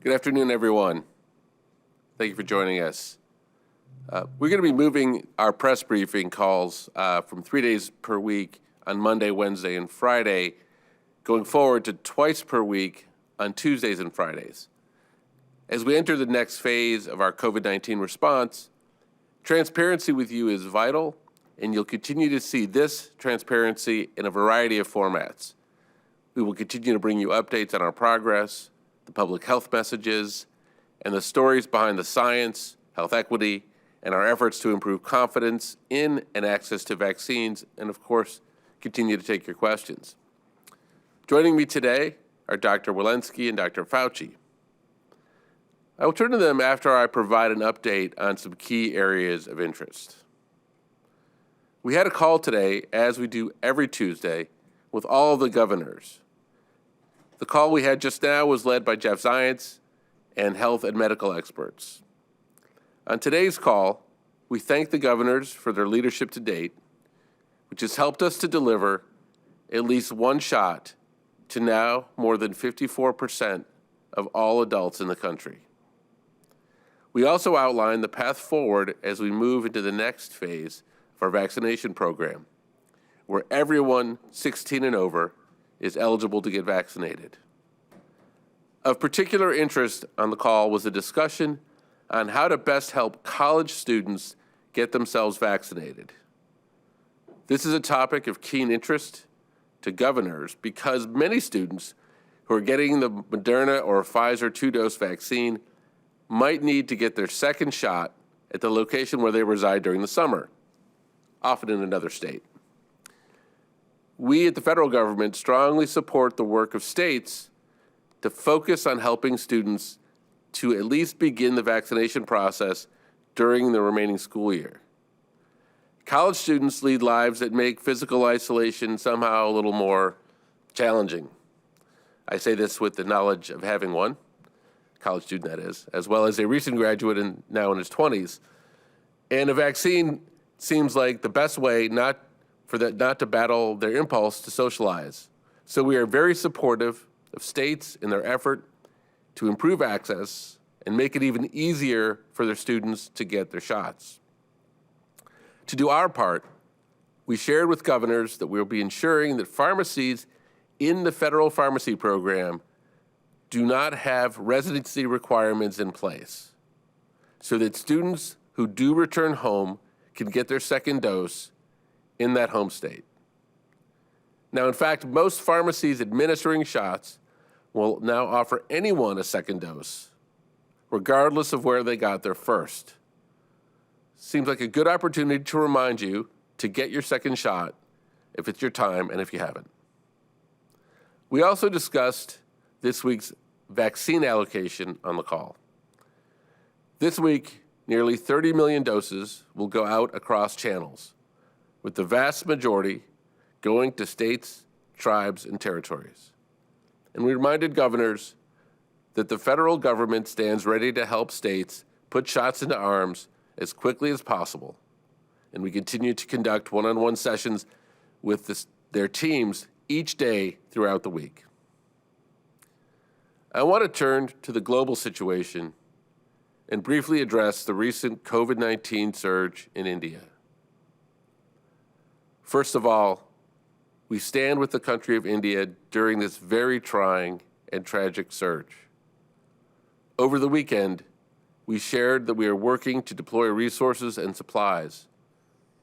Good afternoon, everyone. Thank you for joining us. We're going to be moving our press briefing calls from 3 days per week on Monday, Wednesday, and Friday, going forward to twice per week on Tuesdays and Fridays. As we enter the next phase of our COVID-19 response, transparency with you is vital, and you'll continue to see this transparency in a variety of formats. We will continue to bring you updates on our progress, the public health messages, and the stories behind the science, health equity, and our efforts to improve confidence in and access to vaccines, and of course, continue to take your questions. Joining me today are Dr. Walensky and Dr. Fauci. I will turn to them after I provide an update on some key areas of interest. We had a call today, as we do every Tuesday, with all of the governors. The call we had just now was led by Jeff Zients and health and medical experts. On today's call, we thank the governors for their leadership to date, which has helped us to deliver at least one shot to now more than 54% of all adults in the country. We also outline the path forward as we move into the next phase of our vaccination program, where everyone 16 and over is eligible to get vaccinated. Of particular interest on the call was a discussion on how to best help college students get themselves vaccinated. This is a topic of keen interest to governors because many students who are getting the Moderna or Pfizer 2-dose vaccine might need to get their second shot at the location where they reside during the summer, often in another state. We at the federal government strongly support the work of states to focus on helping students to at least begin the vaccination process during the remaining school year. College students lead lives that make physical isolation somehow a little more challenging. I say this with the knowledge of having one, college student that is, as well as a recent graduate and now in his 20s. And a vaccine seems like the best way not to battle their impulse to socialize. So we are very supportive of states in their effort to improve access and make it even easier for their students to get their shots. To do our part, we shared with governors that we'll be ensuring that pharmacies in the federal pharmacy program do not have residency requirements in place, so that students who do return home can get their second dose in that home state. Now, in fact, most pharmacies administering shots will now offer anyone a second dose, regardless of where they got their first. Seems like a good opportunity to remind you to get your second shot if it's your time and if you haven't. We also discussed this week's vaccine allocation on the call. This week, nearly 30 million doses will go out across channels, with the vast majority going to states, tribes, and territories. And we reminded governors that the federal government stands ready to help states put shots into arms as quickly as possible. And we continue to conduct one-on-one sessions with their teams each day throughout the week. I want to turn to the global situation and briefly address the recent COVID-19 surge in India. First of all, we stand with the country of India during this very trying and tragic surge. Over the weekend, we shared that we are working to deploy resources and supplies,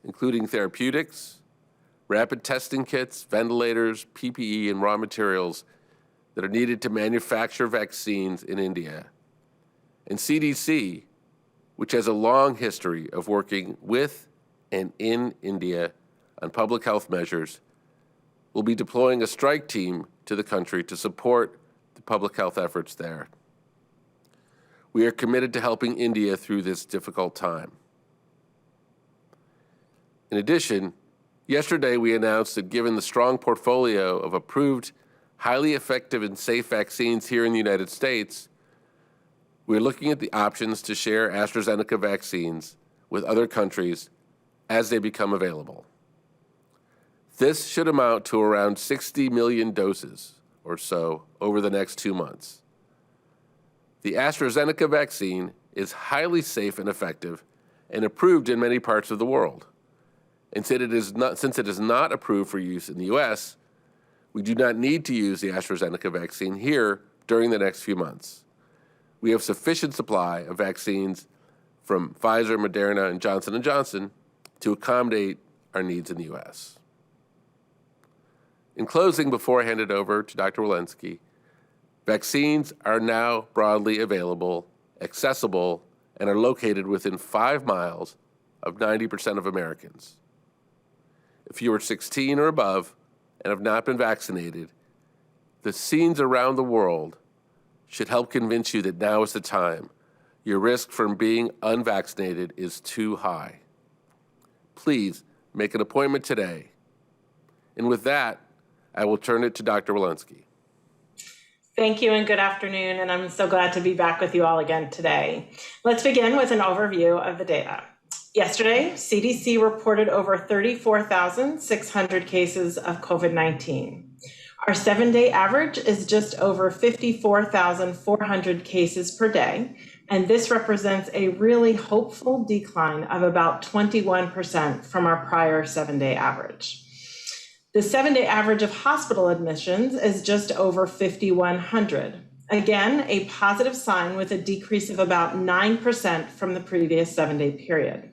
including therapeutics, rapid testing kits, ventilators, PPE, and raw materials that are needed to manufacture vaccines in India. And CDC, which has a long history of working with and in India on public health measures, will be deploying a strike team to the country to support the public health efforts there. We are committed to helping India through this difficult time. In addition, yesterday we announced that given the strong portfolio of approved, highly effective and safe vaccines here in the United States, we're looking at the options to share AstraZeneca vaccines with other countries as they become available. This should amount to around 60 million doses or so over the next 2 months. The AstraZeneca vaccine is highly safe and effective and approved in many parts of the world. And since it is not approved for use in the U.S., we do not need to use the AstraZeneca vaccine here during the next few months. We have sufficient supply of vaccines from Pfizer, Moderna, and Johnson & Johnson to accommodate our needs in the U.S. In closing, before I hand it over to Dr. Walensky, vaccines are now broadly available, accessible, and are located within 5 miles of 90% of Americans. If you are 16 or above and have not been vaccinated, the scenes around the world should help convince you that now is the time. Your risk from being unvaccinated is too high. Please make an appointment today. And with that, I will turn it to Dr. Walensky. Thank you and good afternoon, and I'm so glad to be back with you all again today. Let's begin with an overview of the data. Yesterday, CDC reported over 34,600 cases of COVID-19. Our 7-day average is just over 54,400 cases per day, and this represents a really hopeful decline of about 21% from our prior 7-day average. The 7-day average of hospital admissions is just over 5,100. Again, a positive sign with a decrease of about 9% from the previous 7-day period.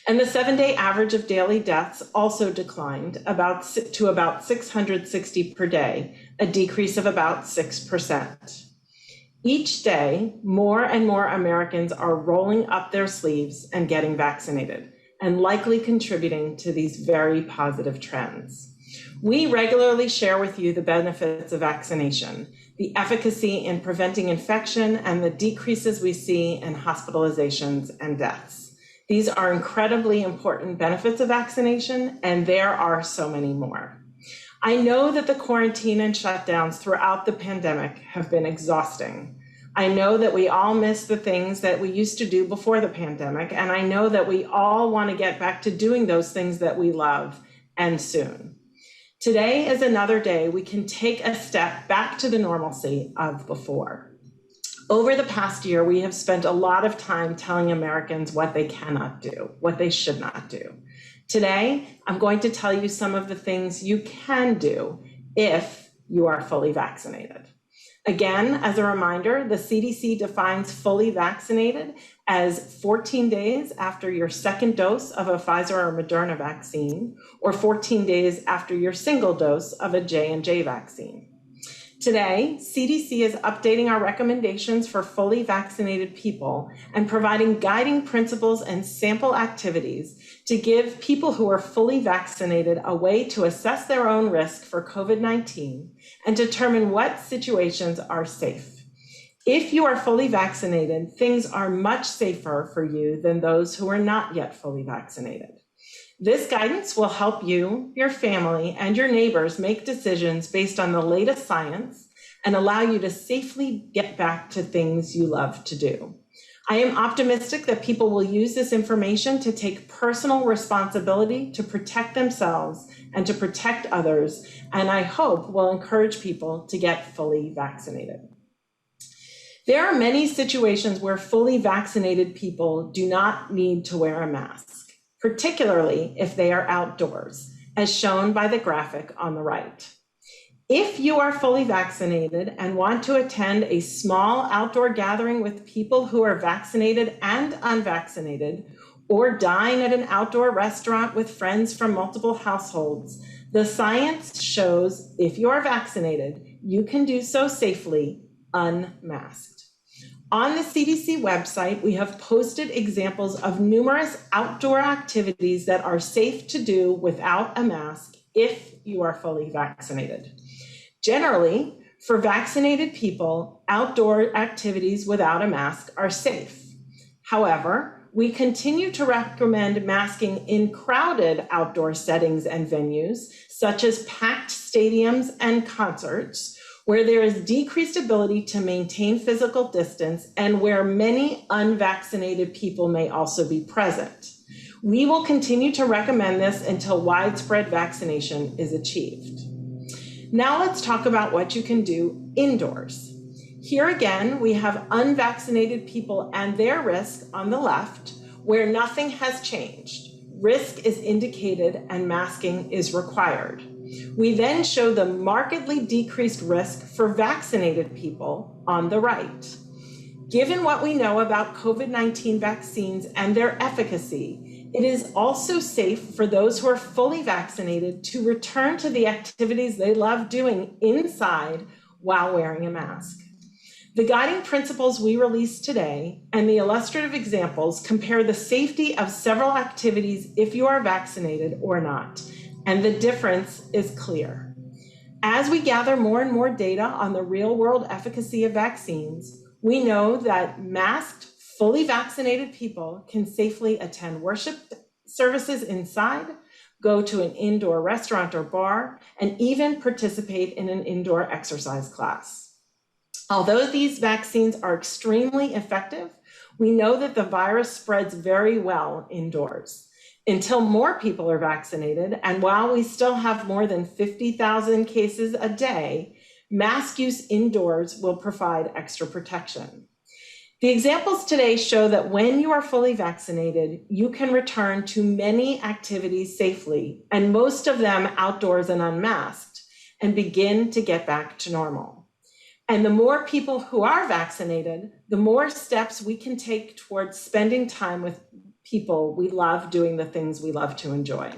And the 7-day average of daily deaths also declined to about 660 per day, a decrease of about 6%. Each day, more and more Americans are rolling up their sleeves and getting vaccinated, and likely contributing to these very positive trends. We regularly share with you the benefits of vaccination, the efficacy in preventing infection, and the decreases we see in hospitalizations and deaths. These are incredibly important benefits of vaccination, and there are so many more. I know that the quarantine and shutdowns throughout the pandemic have been exhausting. I know that we all miss the things that we used to do before the pandemic, and I know that we all want to get back to doing those things that we love, and soon. Today is another day we can take a step back to the normalcy of before. Over the past year, we have spent a lot of time telling Americans what they cannot do, what they should not do. Today, I'm going to tell you some of the things you can do if you are fully vaccinated. Again, as a reminder, the CDC defines fully vaccinated as 14 days after your second dose of a Pfizer or Moderna vaccine, or 14 days after your single dose of a J&J vaccine. Today, CDC is updating our recommendations for fully vaccinated people and providing guiding principles and sample activities to give people who are fully vaccinated a way to assess their own risk for COVID-19 and determine what situations are safe. If you are fully vaccinated, things are much safer for you than those who are not yet fully vaccinated. This guidance will help you, your family, and your neighbors make decisions based on the latest science and allow you to safely get back to things you love to do. I am optimistic that people will use this information to take personal responsibility to protect themselves and to protect others, and I hope will encourage people to get fully vaccinated. There are many situations where fully vaccinated people do not need to wear a mask, particularly if they are outdoors, as shown by the graphic on the right. If you are fully vaccinated and want to attend a small outdoor gathering with people who are vaccinated and unvaccinated, or dine at an outdoor restaurant with friends from multiple households, the science shows if you are vaccinated, you can do so safely, unmasked. On the CDC website, we have posted examples of numerous outdoor activities that are safe to do without a mask if you are fully vaccinated. Generally, for vaccinated people, outdoor activities without a mask are safe. However, we continue to recommend masking in crowded outdoor settings and venues, such as packed stadiums and concerts, where there is decreased ability to maintain physical distance and where many unvaccinated people may also be present. We will continue to recommend this until widespread vaccination is achieved. Now let's talk about what you can do indoors. Here again, we have unvaccinated people and their risk on the left, where nothing has changed. Risk is indicated and masking is required. We then show the markedly decreased risk for vaccinated people on the right. Given what we know about COVID-19 vaccines and their efficacy, it is also safe for those who are fully vaccinated to return to the activities they love doing inside while wearing a mask. The guiding principles we released today and the illustrative examples compare the safety of several activities if you are vaccinated or not, and the difference is clear. As we gather more and more data on the real-world efficacy of vaccines, we know that masked, fully vaccinated people can safely attend worship services inside, go to an indoor restaurant or bar, and even participate in an indoor exercise class. Although these vaccines are extremely effective, we know that the virus spreads very well indoors. Until more people are vaccinated, and while we still have more than 50,000 cases a day, mask use indoors will provide extra protection. The examples today show that when you are fully vaccinated, you can return to many activities safely, and most of them outdoors and unmasked, and begin to get back to normal. And the more people who are vaccinated, the more steps we can take towards spending time with people we love doing the things we love to enjoy.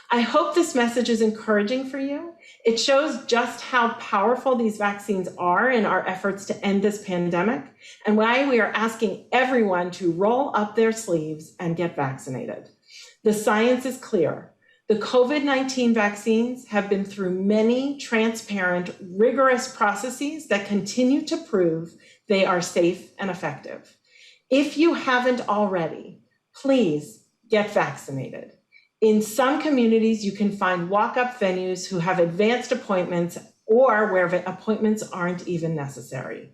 I hope this message is encouraging for you. It shows just how powerful these vaccines are in our efforts to end this pandemic and why we are asking everyone to roll up their sleeves and get vaccinated. The science is clear. The COVID-19 vaccines have been through many transparent, rigorous processes that continue to prove they are safe and effective. If you haven't already, please get vaccinated. In some communities, you can find walk-up venues who have advanced appointments or where appointments aren't even necessary.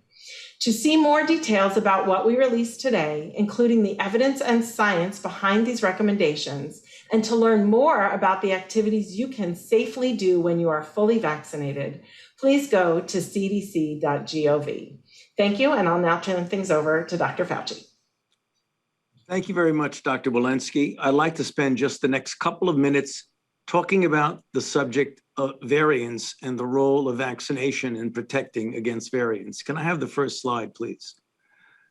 To see more details about what we released today, including the evidence and science behind these recommendations, and to learn more about the activities you can safely do when you are fully vaccinated, please go to cdc.gov. Thank you, and I'll now turn things over to Dr. Fauci. Thank you very much, Dr. Walensky. I'd like to spend just the next couple of minutes talking about the subject of variants and the role of vaccination in protecting against variants. Can I have the first slide, please?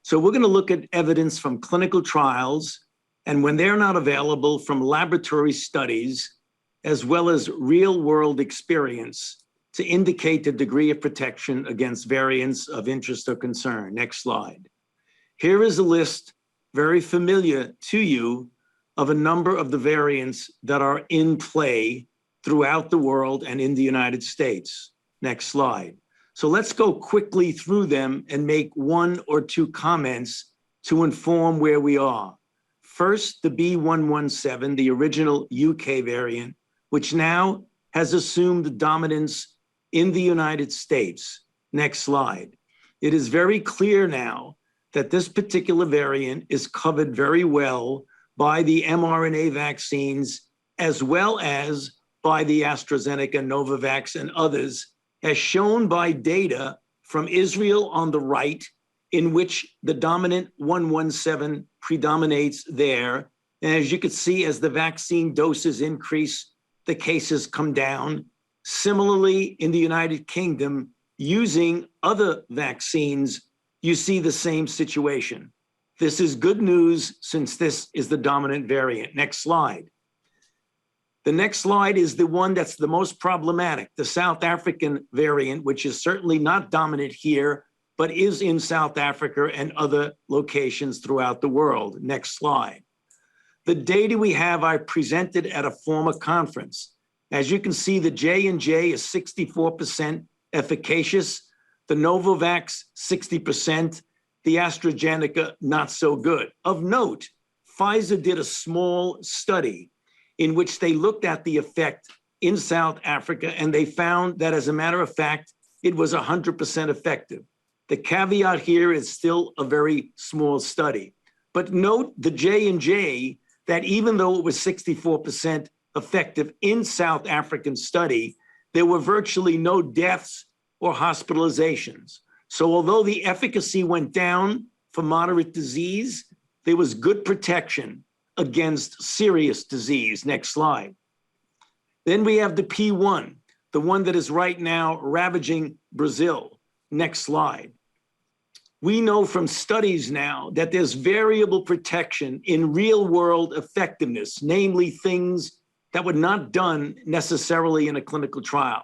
So we're going to look at evidence from clinical trials, and when they're not available, from laboratory studies, as well as real-world experience to indicate the degree of protection against variants of interest or concern. Next slide. Here is a list, very familiar to you, of a number of the variants that are in play throughout the world and in the United States. Next slide. So let's go quickly through them and make one or two comments to inform where we are. First, the B.1.1.7, the original UK variant, which now has assumed dominance in the United States. Next slide. It is very clear now that this particular variant is covered very well by the mRNA vaccines, as well as by the AstraZeneca, Novavax, and others, as shown by data from Israel on the right, in which the dominant 117 predominates there. And as you can see, as the vaccine doses increase, the cases come down. Similarly, in the United Kingdom, using other vaccines, you see the same situation. This is good news since this is the dominant variant. Next slide. The next slide is the one that's the most problematic, the South African variant, which is certainly not dominant here, but is in South Africa and other locations throughout the world. Next slide. The data we have, I presented at a former conference. As you can see, the J&J is 64% efficacious, the Novavax 60%, the AstraZeneca not so good. Of note, Pfizer did a small study in which they looked at the effect in South Africa, and they found that, as a matter of fact, it was 100% effective. The caveat here is still a very small study. But note the J&J, that even though it was 64% effective in South African study, there were virtually no deaths or hospitalizations. So although the efficacy went down for moderate disease, there was good protection against serious disease. Next slide. Then we have the P1, the one that is right now ravaging Brazil. Next slide. We know from studies now that there's variable protection in real world effectiveness, namely things that were not done necessarily in a clinical trial.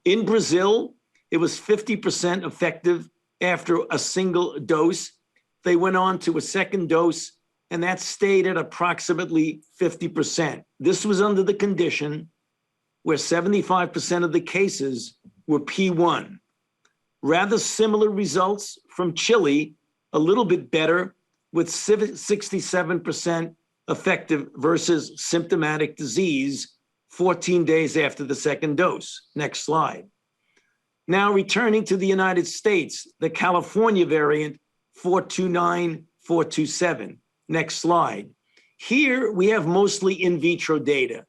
In Brazil, it was 50% effective after a single dose. They went on to a second dose, and that stayed at approximately 50%. This was under the condition where 75% of the cases were P1. Rather similar results from Chile, a little bit better, with 67% effective versus symptomatic disease 14 days after the second dose. Next slide. Now returning to the United States, the California variant 429, 427. Next slide. Here we have mostly in vitro data.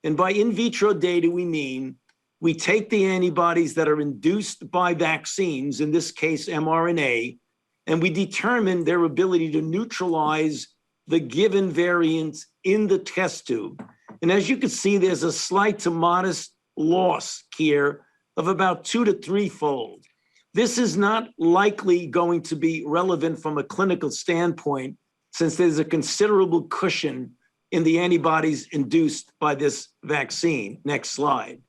And by in vitro data, we mean we take the antibodies that are induced by vaccines, in this case mRNA, and we determine their ability to neutralize the given variant in the test tube. And as you can see, there's a slight to modest loss here of about 2 to 3-fold. This is not likely going to be relevant from a clinical standpoint, since there's a considerable cushion in the antibodies induced by this vaccine. Next slide.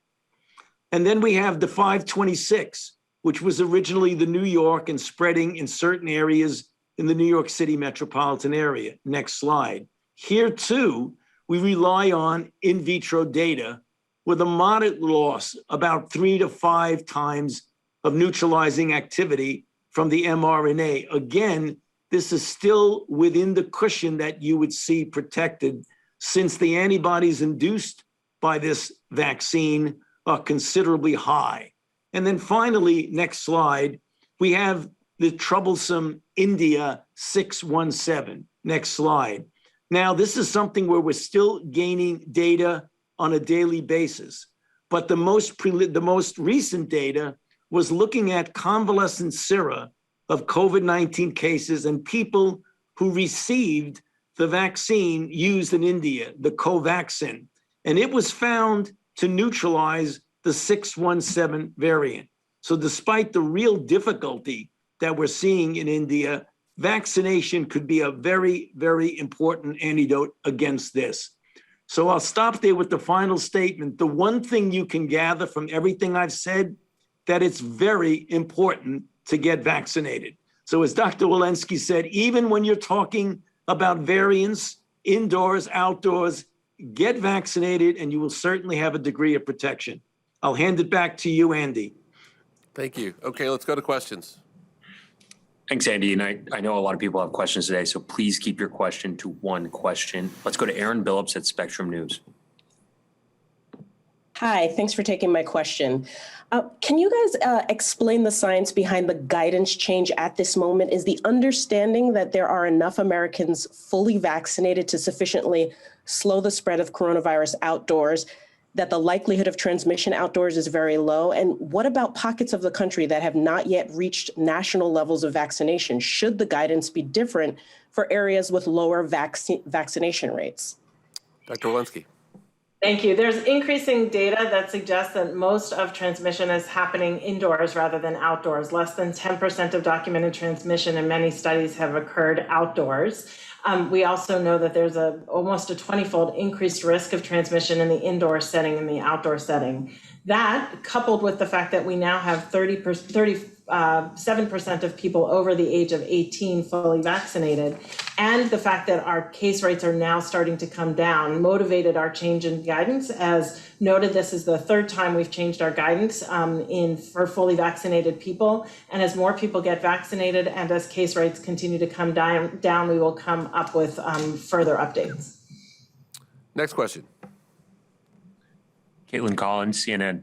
And then we have the 526, which was originally the New York and spreading in certain areas in the New York City metropolitan area. Next slide. Here too, we rely on in vitro data with a moderate loss, about 3 to 5 times of neutralizing activity from the mRNA. Again, this is still within the cushion that you would see protected, since the antibodies induced by this vaccine are considerably high. And then finally, next slide, we have the troublesome India 617. Next slide. Now, this is something where we're still gaining data on a daily basis, but the most recent data was looking at convalescent sera of COVID-19 cases and people who received the vaccine used in India, the Covaxin, and it was found to neutralize the 617 variant. So despite the real difficulty that we're seeing in India, vaccination could be a very, very important antidote against this. So I'll stop there with the final statement. The one thing you can gather from everything I've said, that it's very important to get vaccinated. So as Dr. Walensky said, even when you're talking about variants, indoors, outdoors, get vaccinated and you will certainly have a degree of protection. I'll hand it back to you, Andy. Thank you. Okay, let's go to questions. Thanks, Andy. And I know a lot of people have questions today, so please keep your question to one question. Let's go to Aaron Billups at Spectrum News. Hi, thanks for taking my question. Can you guys explain the science behind the guidance change at this moment? Is the understanding that there are enough Americans fully vaccinated to sufficiently slow the spread of coronavirus outdoors, that the likelihood of transmission outdoors is very low? And what about pockets of the country that have not yet reached national levels of vaccination? Should the guidance be different for areas with lower vaccination rates? Dr. Walensky. Thank you. There's increasing data that suggests that most of transmission is happening indoors rather than outdoors. Less than 10% of documented transmission in many studies have occurred outdoors. We also know that there's almost a 20-fold increased risk of transmission in the indoor setting and the outdoor setting. That, coupled with the fact that we now have 37% of people over the age of 18 fully vaccinated, and the fact that our case rates are now starting to come down, motivated our change in guidance. As noted, this is the third time we've changed our guidance for fully vaccinated people. And as more people get vaccinated and as case rates continue to come down, we will come up with further updates. Next question. Caitlin Collins, CNN.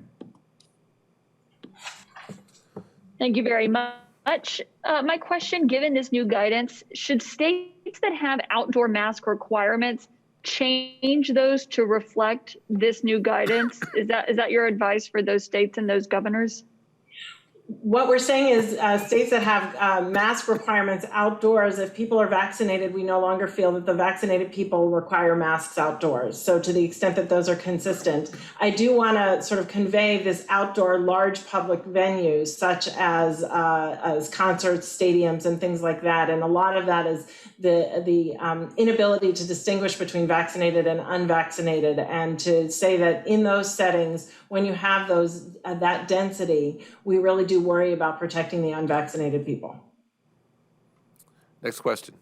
Thank you very much. My question, given this new guidance, should states that have outdoor mask requirements change those to reflect this new guidance? Is that your advice for those states and those governors? What we're saying is states that have mask requirements outdoors, if people are vaccinated, we no longer feel that the vaccinated people require masks outdoors. So to the extent that those are consistent, I do want to sort of convey this outdoor large public venues such as concerts, stadiums, and things like that. And a lot of that is the inability to distinguish between vaccinated and unvaccinated, and to say that in those settings, when you have those that density, we really do worry about protecting the unvaccinated people. Next question.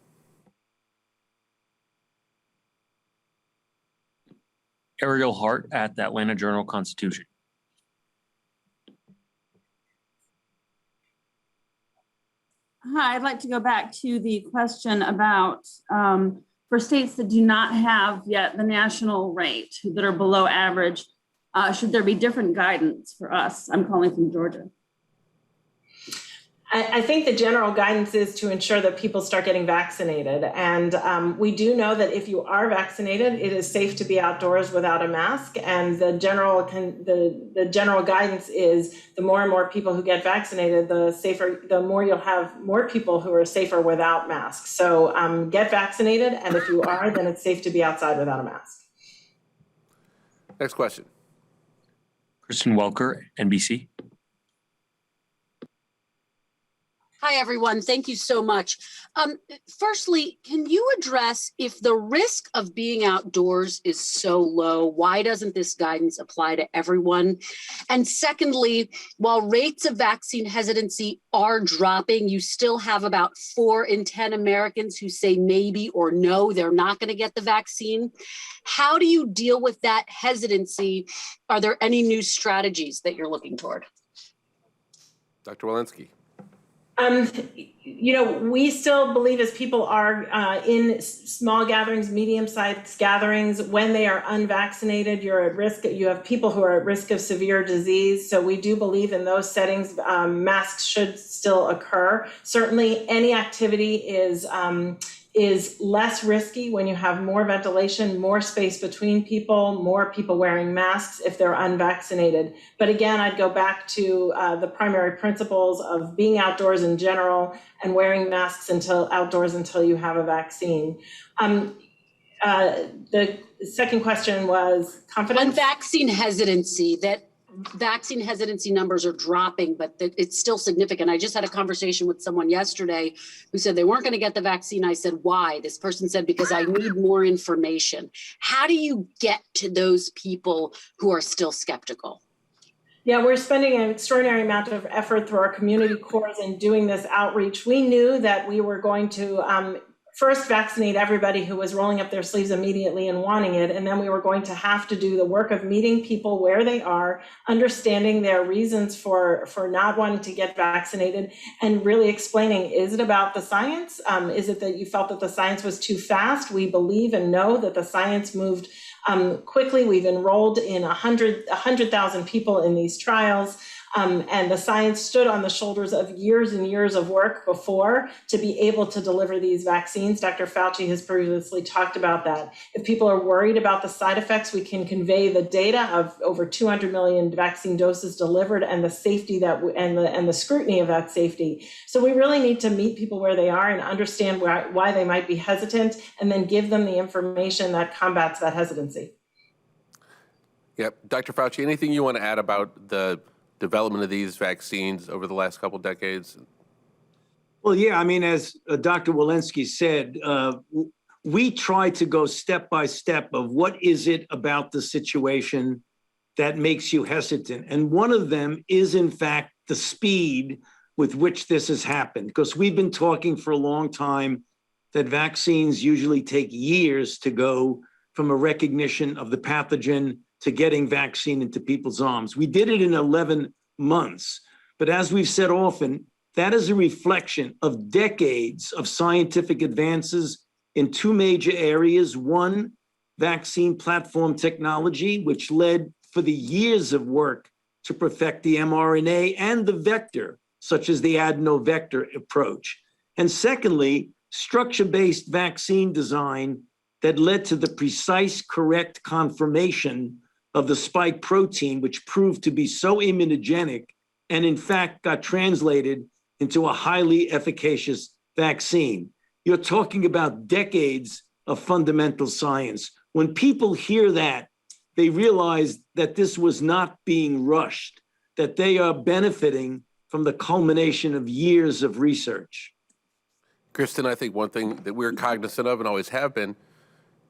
Ariel Hart at the Atlanta Journal-Constitution. Hi, I'd like to go back to the question about for states that do not have yet the national rate, that are below average, should there be different guidance for us? I'm calling from Georgia. I think the general guidance is to ensure that people start getting vaccinated. And we do know that if you are vaccinated, it is safe to be outdoors without a mask. And the general guidance is the more and more people who get vaccinated, the safer, the more you'll have more people who are safer without masks. So get vaccinated. And if you are, then it's safe to be outside without a mask. Next question. Kristen Welker, NBC. Hi, everyone. Thank you so much. Firstly, can you address if the risk of being outdoors is so low, why doesn't this guidance apply to everyone? And secondly, while rates of vaccine hesitancy are dropping, you still have about 4 in 10 Americans who say maybe or no, they're not going to get the vaccine. How do you deal with that hesitancy? Are there any new strategies that you're looking toward? Dr. Walensky. You know, we still believe as people are in small gatherings, medium-sized gatherings, when they are unvaccinated, you're at risk. You have people who are at risk of severe disease. So we do believe in those settings, masks should still occur. Certainly, any activity is less risky when you have more ventilation, more space between people, more people wearing masks if they're unvaccinated. But again, I'd go back to the primary principles of being outdoors in general and wearing masks outdoors until you have a vaccine. The second question was confidence? On vaccine hesitancy, that vaccine hesitancy numbers are dropping, but it's still significant. I just had a conversation with someone yesterday who said they weren't going to get the vaccine. I said, why? This person said, because I need more information. How do you get to those people who are still skeptical? Yeah, we're spending an extraordinary amount of effort through our community cores in doing this outreach. We knew that we were going to first vaccinate everybody who was rolling up their sleeves immediately and wanting it. And then we were going to have to do the work of meeting people where they are, understanding their reasons for not wanting to get vaccinated, and really explaining, is it about the science? Is it that you felt that the science was too fast? We believe and know that the science moved quickly. We've enrolled in 100,000 people in these trials. And the science stood on the shoulders of years and years of work before to be able to deliver these vaccines. Dr. Fauci has previously talked about that. If people are worried about the side effects, we can convey the data of over 200 million vaccine doses delivered and the safety and the scrutiny of that safety. So we really need to meet people where they are and understand why they might be hesitant, and then give them the information that combats that hesitancy. Yep. Dr. Fauci, anything you want to add about the development of these vaccines over the last couple decades? Well, yeah, I mean, as Dr. Walensky said, we try to go step by step of what is it about the situation that makes you hesitant. And one of them is, in fact, the speed with which this has happened, because we've been talking for a long time that vaccines usually take years to go from a recognition of the pathogen to getting vaccine into people's arms. We did it in 11 months. But as we've said often, that is a reflection of decades of scientific advances in 2 major areas. One, vaccine platform technology, which led for the years of work to perfect the mRNA and the vector, such as the adenovector approach. And secondly, structure-based vaccine design that led to the precise, correct conformation of the spike protein, which proved to be so immunogenic and in fact got translated into a highly efficacious vaccine. You're talking about decades of fundamental science. When people hear that, they realize that this was not being rushed, that they are benefiting from the culmination of years of research. Kristen, I think one thing that we're cognizant of and always have been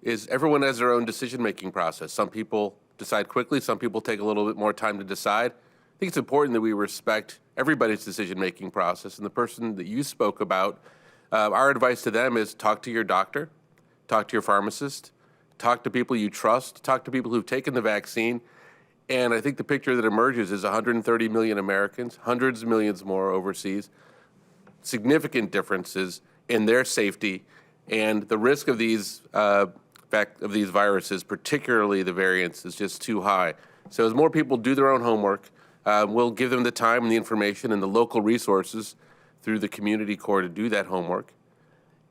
is everyone has their own decision-making process. Some people decide quickly, some people take a little bit more time to decide. I think it's important that we respect everybody's decision-making process. And the person that you spoke about, our advice to them is talk to your doctor, talk to your pharmacist, talk to people you trust, talk to people who've taken the vaccine. And I think the picture that emerges is 130 million Americans, hundreds of millions more overseas, significant differences in their safety, and the risk of these viruses, particularly the variants, is just too high. So as more people do their own homework, we'll give them the time and the information and the local resources through the community core to do that homework.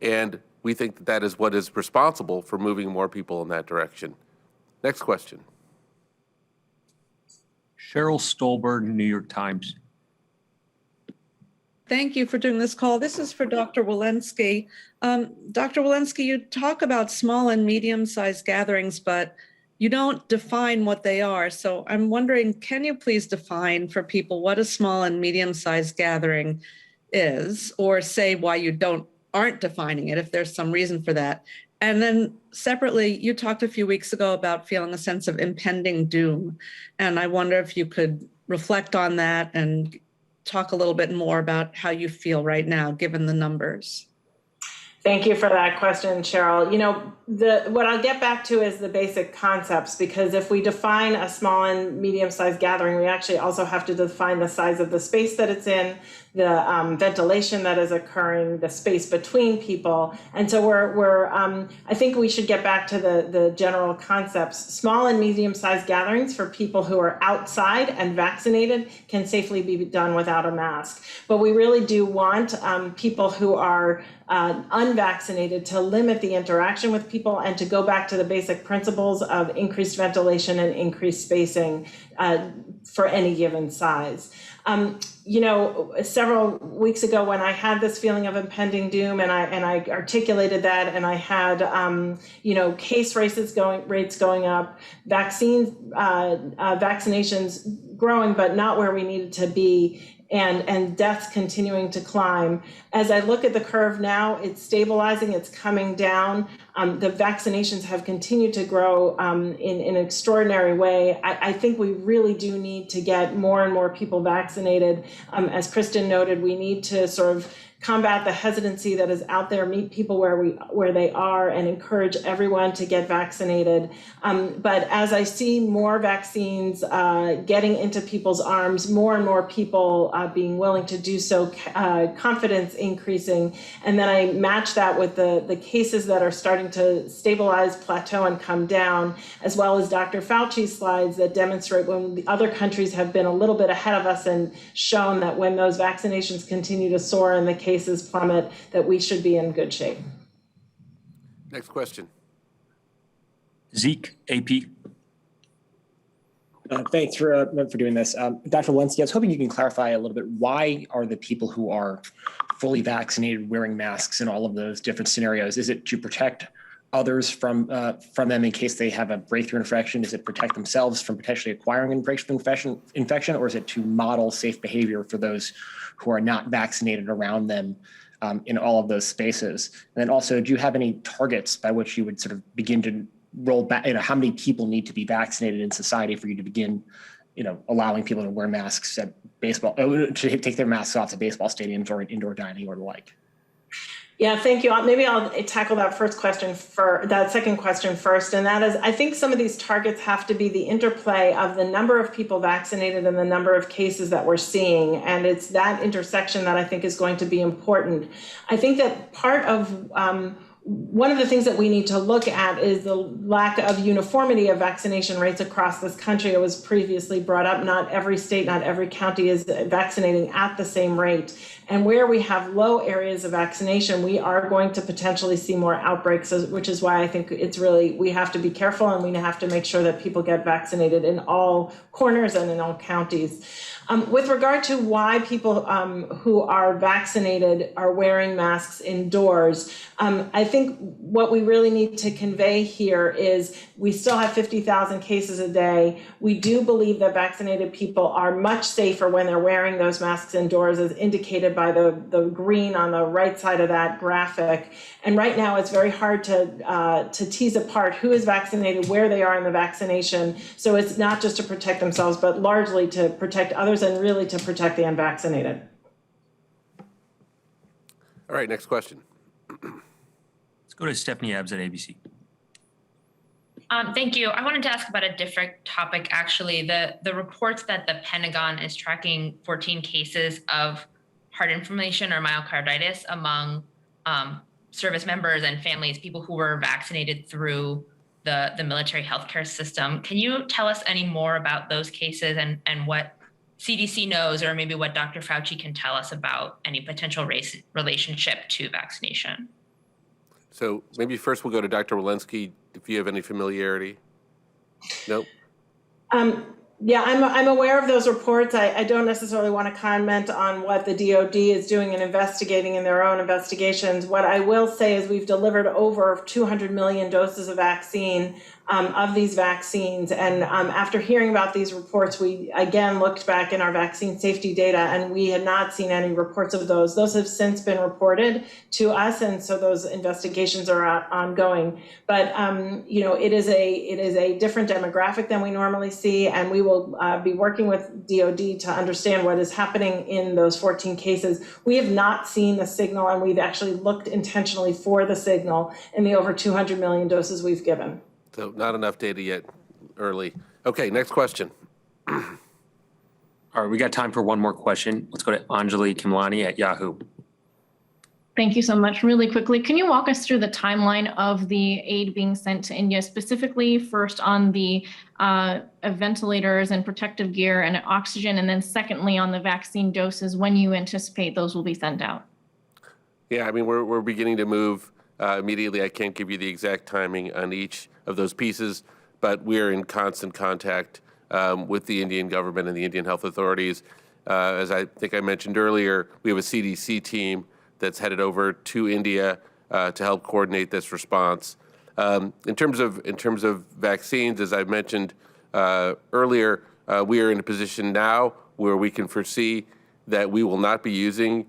And we think that that is what is responsible for moving more people in that direction. Next question. Cheryl Stolberg, New York Times. Thank you for doing this call. This is for Dr. Walensky. Dr. Walensky, you talk about small and medium-sized gatherings, but you don't define what they are. So I'm wondering, can you please define for people what a small and medium-sized gathering is, or say why you aren't defining it, if there's some reason for that? And then separately, you talked a few weeks ago about feeling a sense of impending doom. And I wonder if you could reflect on that and talk a little bit more about how you feel right now, given the numbers. Thank you for that question, Cheryl. You know, what I'll get back to is the basic concepts, because if we define a small and medium-sized gathering, we actually also have to define the size of the space that it's in, the ventilation that is occurring, the space between people. And so I think we should get back to the general concepts. Small and medium-sized gatherings for people who are outside and vaccinated can safely be done without a mask. But we really do want people who are unvaccinated to limit the interaction with people and to go back to the basic principles of increased ventilation and increased spacing for any given size. You know, several weeks ago when I had this feeling of impending doom and I articulated that, and I had, you know, case rates going up, vaccinations growing, but not where we needed to be, and deaths continuing to climb. As I look at the curve now, it's stabilizing, it's coming down. The vaccinations have continued to grow in an extraordinary way. I think we really do need to get more and more people vaccinated. As Kristen noted, we need to sort of combat the hesitancy that is out there, meet people where they are, and encourage everyone to get vaccinated. But as I see more vaccines getting into people's arms, more and more people being willing to do so, confidence increasing, and then I match that with the cases that are starting to stabilize, plateau, and come down, as well as Dr. Fauci's slides that demonstrate when the other countries have been a little bit ahead of us and shown that when those vaccinations continue to soar and the cases plummet, that we should be in good shape. Next question. Zeke, AP. Thanks for doing this. Dr. Walensky, I was hoping you can clarify a little bit, why are the people who are fully vaccinated wearing masks in all of those different scenarios? Is it to protect others from them in case they have a breakthrough infection? Is it protect themselves from potentially acquiring a breakthrough infection, or is it to model safe behavior for those who are not vaccinated around them in all of those spaces? And then also, do you have any targets by which you would sort of begin to roll back, how many people need to be vaccinated in society for you to begin, allowing people to wear masks at to take their masks off at baseball stadiums or at indoor dining or the like? Yeah, thank you. Maybe I'll tackle that second question first. And that is, I think some of these targets have to be the interplay of the number of people vaccinated and the number of cases that we're seeing. And it's that intersection that I think is going to be important. I think that part of one of the things that we need to look at is the lack of uniformity of vaccination rates across this country. It was previously brought up, not every state, not every county is vaccinating at the same rate. And where we have low areas of vaccination, we are going to potentially see more outbreaks, which is why I think it's really, we have to be careful and we have to make sure that people get vaccinated in all corners and in all counties. With regard to why people who are vaccinated are wearing masks indoors, I think what we really need to convey here is we still have 50,000 cases a day. We do believe that vaccinated people are much safer when they're wearing those masks indoors, as indicated by the green on the right side of that graphic. And right now, it's very hard to tease apart who is vaccinated, where they are in the vaccination. So it's not just to protect themselves, but largely to protect others and really to protect the unvaccinated. All right, next question. Let's go to Stephanie Abbs at ABC. Thank you. I wanted to ask about a different topic, actually. The reports that the Pentagon is tracking 14 cases of heart inflammation or myocarditis among service members and families, people who were vaccinated through the military healthcare system. Can you tell us any more about those cases and what CDC knows, or maybe what Dr. Fauci can tell us about any potential relationship to vaccination? So maybe first we'll go to Dr. Walensky, if you have any familiarity. Nope. Yeah, I'm aware of those reports. I don't necessarily want to comment on what the DOD is doing and investigating in their own investigations. What I will say is we've delivered over 200 million doses of vaccine, of these vaccines. And after hearing about these reports, we again looked back in our vaccine safety data and we had not seen any reports of those. Those have since been reported to us, and so those investigations are ongoing. But you know, it is a different demographic than we normally see, and we will be working with DOD to understand what is happening in those 14 cases. We have not seen the signal, and we've actually looked intentionally for the signal in the over 200 million doses we've given. So not enough data yet, early. Okay, next question. All right, we got time for one more question. Let's go to Anjali Kimlani at Yahoo. Thank you so much. Really quickly, can you walk us through the timeline of the aid being sent to India, specifically first on the ventilators and protective gear and oxygen, and then secondly on the vaccine doses, when you anticipate those will be sent out? Yeah, I mean, we're beginning to move immediately. I can't give you the exact timing on each of those pieces, but we're in constant contact with the Indian government and the Indian health authorities. As I think I mentioned earlier, we have a CDC team that's headed over to India to help coordinate this response. In terms of vaccines, as I mentioned earlier, we are in a position now where we can foresee that we will not be using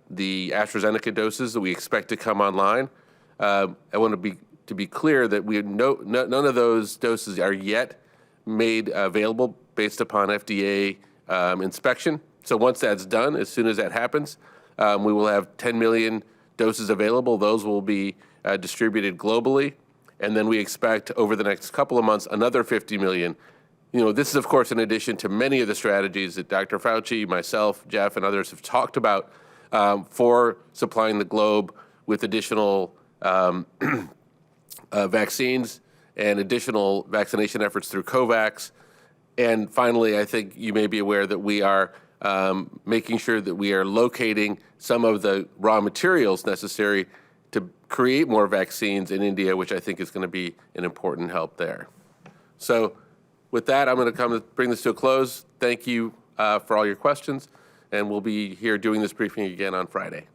the AstraZeneca doses that we expect to come online. I want to be clear that none of those doses are yet made available based upon FDA inspection. So once that's done, as soon as that happens, we will have 10 million doses available. Those will be distributed globally. And then we expect over the next couple of months, another 50 million. You know, this is, of course, in addition to many of the strategies that Dr. Fauci, myself, Jeff, and others have talked about for supplying the globe with additional vaccines and additional vaccination efforts through COVAX. And finally, I think you may be aware that we are making sure that we are locating some of the raw materials necessary to create more vaccines in India, which I think is going to be an important help there. So with that, I'm going to bring this to a close. Thank you for all your questions, and we'll be here doing this briefing again on Friday.